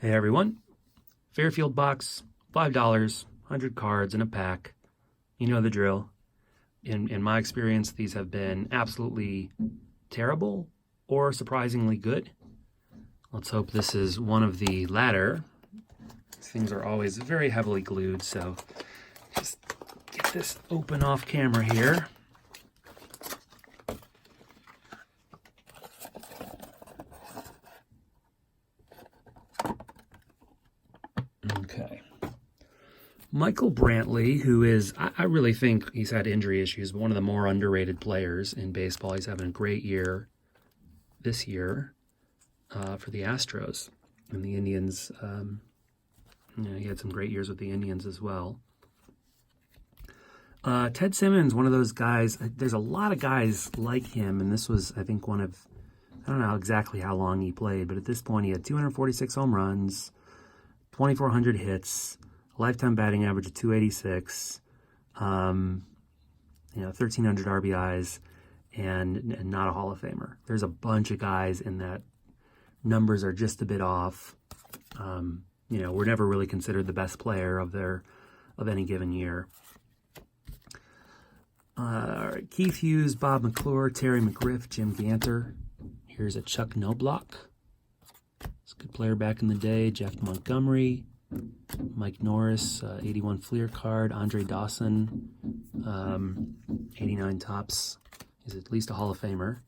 Hey everyone, Fairfield box, $5, 100 cards in a pack. You know the drill. In my experience, these have been absolutely terrible or surprisingly good. Let's hope this is one of the latter. These things are always very heavily glued, so just get this open off camera here. Okay. Michael Brantley, who is, I really think he's had injury issues, but one of the more underrated players in baseball. He's having a great year this year for the Astros. And the Indians, he had some great years with the Indians as well. Ted Simmons, one of those guys, there's a lot of guys like him, and this was, I think, one of, I don't know exactly how long he played, but at this point he had 246 home runs, 2,400 hits, lifetime batting average of 286, 1,300 RBIs, and not a Hall of Famer. There's a bunch of guys in that numbers are just a bit off. We're never really considered the best player of any given year. Keith Hughes, Bob McClure, Terry McGriff, Jim Ganter. Here's a Chuck Knobloch. He's a good player back in the day. Jeff Montgomery, Mike Norris, 81 Fleer card. Andre Dawson, 89 Topps. He's at least a Hall of Famer.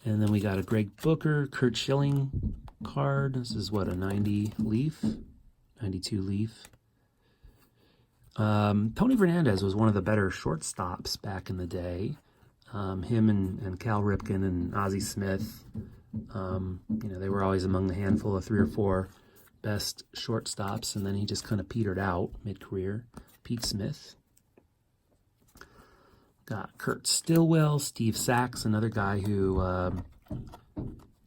And then we got a Greg Booker, Kurt Schilling card. This is what, a 90 Leaf? 92 Leaf. Tony Fernandez was one of the better shortstops back in the day. Him and Cal Ripken and Ozzie Smith, they were always among the handful of 3 or 4 best shortstops, and then he just kind of petered out mid-career. Pete Smith. Got Kurt Stillwell, Steve Sachs, another guy who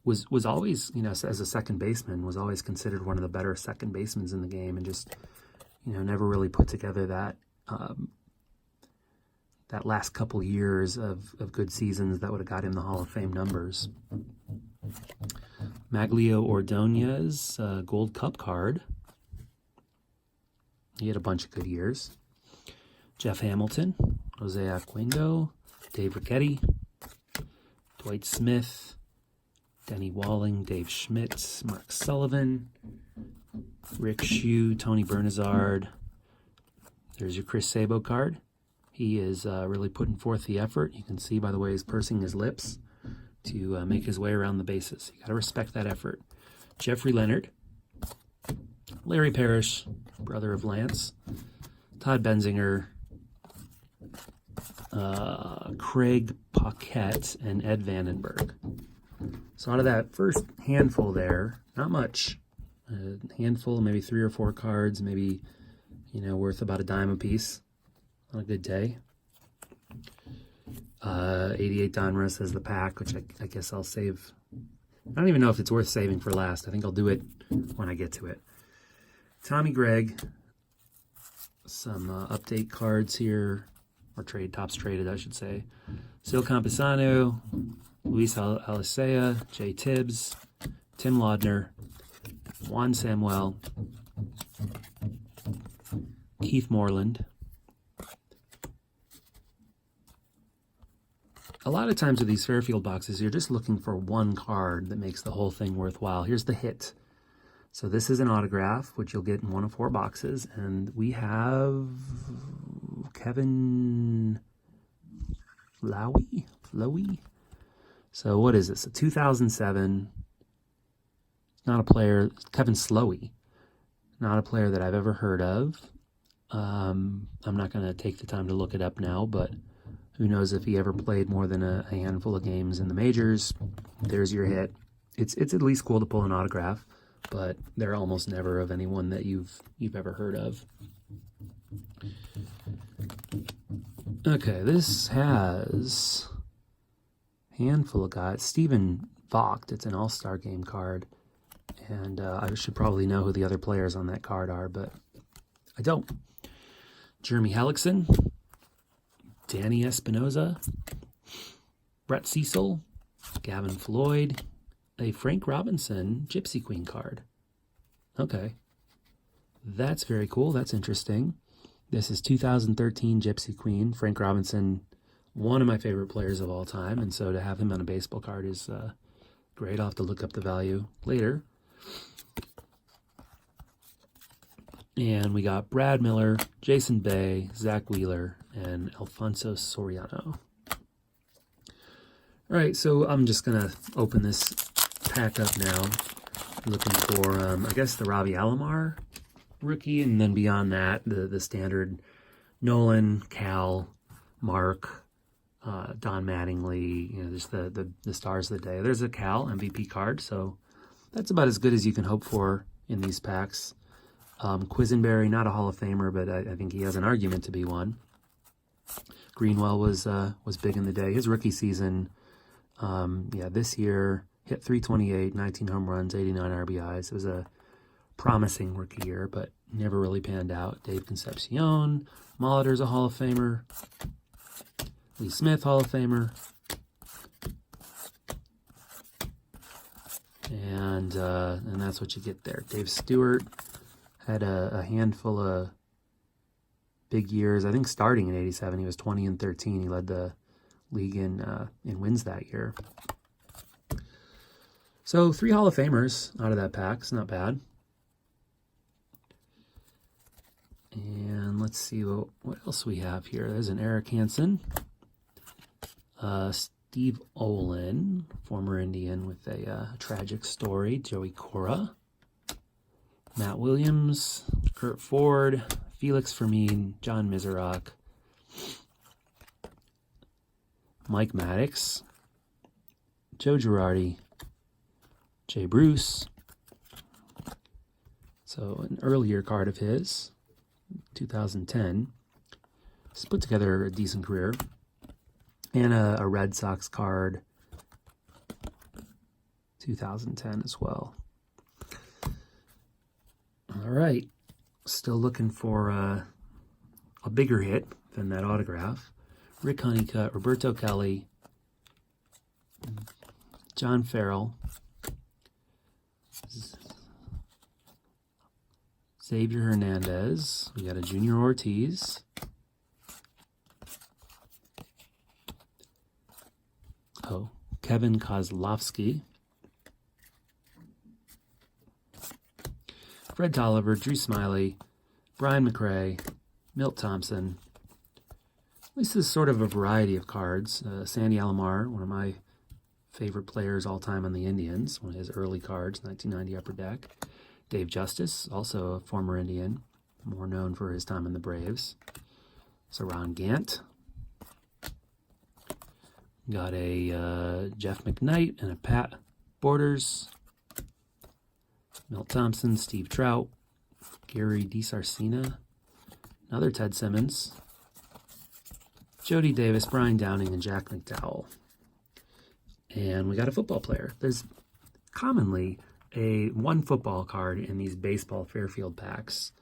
was always, as a second baseman, was always considered one of the better second basemen in the game, and just, never really put together that last couple years of good seasons that would have got him the Hall of Fame numbers. Maglio Ordonez, Gold Cup card. He had a bunch of good years. Jeff Hamilton, Jose Aquino, Dave Ricchetti, Dwight Smith, Denny Walling, Dave Schmitz, Mark Sullivan, Rick Shue, Tony Bernazard. There's your Chris Sabo card. He is really putting forth the effort. You can see by the way he's pursing his lips to make his way around the bases. You got to respect that effort. Jeffrey Leonard, Larry Parrish, brother of Lance, Todd Benzinger, Craig Paquette, and Ed Vandenberg. So out of that first handful there, not much. A handful, maybe 3 or 4 cards, maybe, worth about a dime a piece on a good day. 88 Donruss as the pack, which I guess I'll save. I don't even know if it's worth saving for last. I think I'll do it when I get to it. Tommy Gregg. Some update cards here, or Topps traded, I should say. Sil Campusano, Luis Alicea, Jay Tibbs, Tim Laudner, Juan Samuel, Keith Moreland. A lot of times with these Fairfield boxes, you're just looking for one card that makes the whole thing worthwhile. Here's the hit. So this is an autograph, which you'll get in one of 4 boxes. And we have Kevin Slowey. So what is this? A 2007. Not a player. Kevin Slowey. Not a player that I've ever heard of. I'm not going to take the time to look it up now, but who knows if he ever played more than a handful of games in the majors. There's your hit. It's at least cool to pull an autograph, but they're almost never of anyone that you've ever heard of. Okay, this has a handful of guys. Stephen Vogt, it's an all-star game card, and I should probably know who the other players on that card are, but I don't. Jeremy Hellickson, Danny Espinoza, Brett Cecil, Gavin Floyd, a Frank Robinson Gypsy Queen card. Okay. That's very cool. That's interesting. This is 2013 Gypsy Queen. Frank Robinson, one of my favorite players of all time. And so to have him on a baseball card is great. I'll have to look up the value later. And we got Brad Miller, Jason Bay, Zach Wheeler, and Alfonso Soriano. All right, so I'm just going to open this pack up now. Looking for, I guess, the Robbie Alomar rookie, and then beyond that, the standard Nolan, Cal, Mark, Don Mattingly, just the stars of the day. There's a Cal MVP card, so that's about as good as you can hope for in these packs. Quisenberry, not a Hall of Famer, but I think he has an argument to be one. Greenwell was big in the day. His rookie season, this year, hit 328, 19 home runs, 89 RBIs. It was a promising rookie year, but never really panned out. Dave Concepcion, Molitor's a Hall of Famer. Lee Smith, Hall of Famer. And that's what you get there. Dave Stewart had a handful of big years. I think starting in '87, he was 20 and 13. He led the league in wins that year. So 3 Hall of Famers out of that pack. It's not bad. And let's see what else we have here. There's an Eric Hansen. Steve Olin, former Indian with a tragic story. Joey Cora. Matt Williams, Kurt Ford, Felix Fermin, John Miserock, Mike Maddox, Joe Girardi, Jay Bruce. So an earlier card of his, 2010. He's put together a decent career. And a Red Sox card, 2010 as well. All right, still looking for a bigger hit than that autograph. Rick Honeycutt, Roberto Kelly, John Farrell, Xavier Hernandez. We got a Junior Ortiz. Kevin Kozlowski. Fred Tolliver, Drew Smiley, Brian McRae, Milt Thompson. At least this is sort of a variety of cards. Sandy Alomar, one of my favorite players all time on the Indians, one of his early cards, 1990 Upper Deck. Dave Justice, also a former Indian, more known for his time in the Braves. Saran Gant. Got a Jeff McKnight and a Pat Borders. Milt Thompson, Steve Trout, Gary DiSarcina, another Ted Simmons, Jody Davis, Brian Downing, and Jack McDowell. And we got a football player. There's commonly one football card in these baseball Fairfield packs.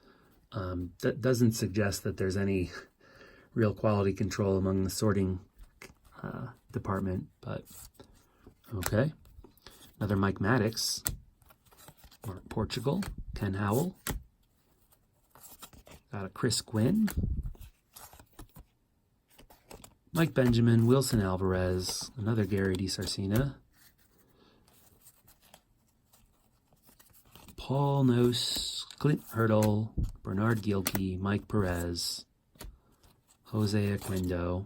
That doesn't suggest that there's any real quality control among the sorting department, but okay. Another Mike Maddox, Mark Portugal, Ken Howell. Got a Chris Quinn, Mike Benjamin, Wilson Alvarez, another Gary DiSarcina, Paul Nose, Clint Hurdle, Bernard Gilkey, Mike Perez, Jose Aquindo.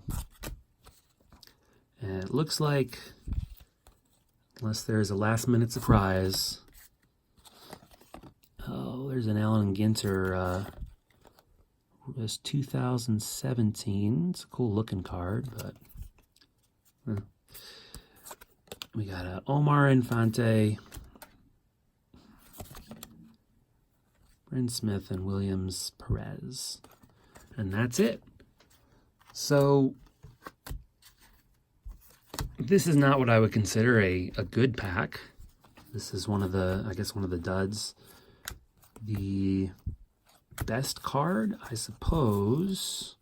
And it looks like, unless there's a last-minute surprise, there's an Alan Ginter. It was 2017. It's a cool-looking card, but we got a Omar Infante, Bryn Smith, and Williams Perez, and that's it. So this is not what I would consider a good pack. This is one of the duds. The best card, I suppose,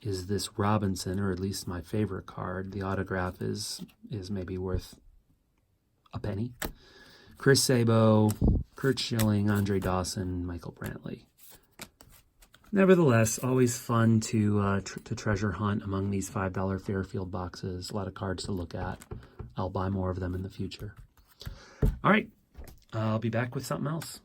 is this Robinson, or at least my favorite card. The autograph is maybe worth a penny. Chris Sabo, Kurt Schilling, Andre Dawson, Michael Brantley. Nevertheless, always fun to treasure hunt among these $5 Fairfield boxes. A lot of cards to look at. I'll buy more of them in the future. All right, I'll be back with something else.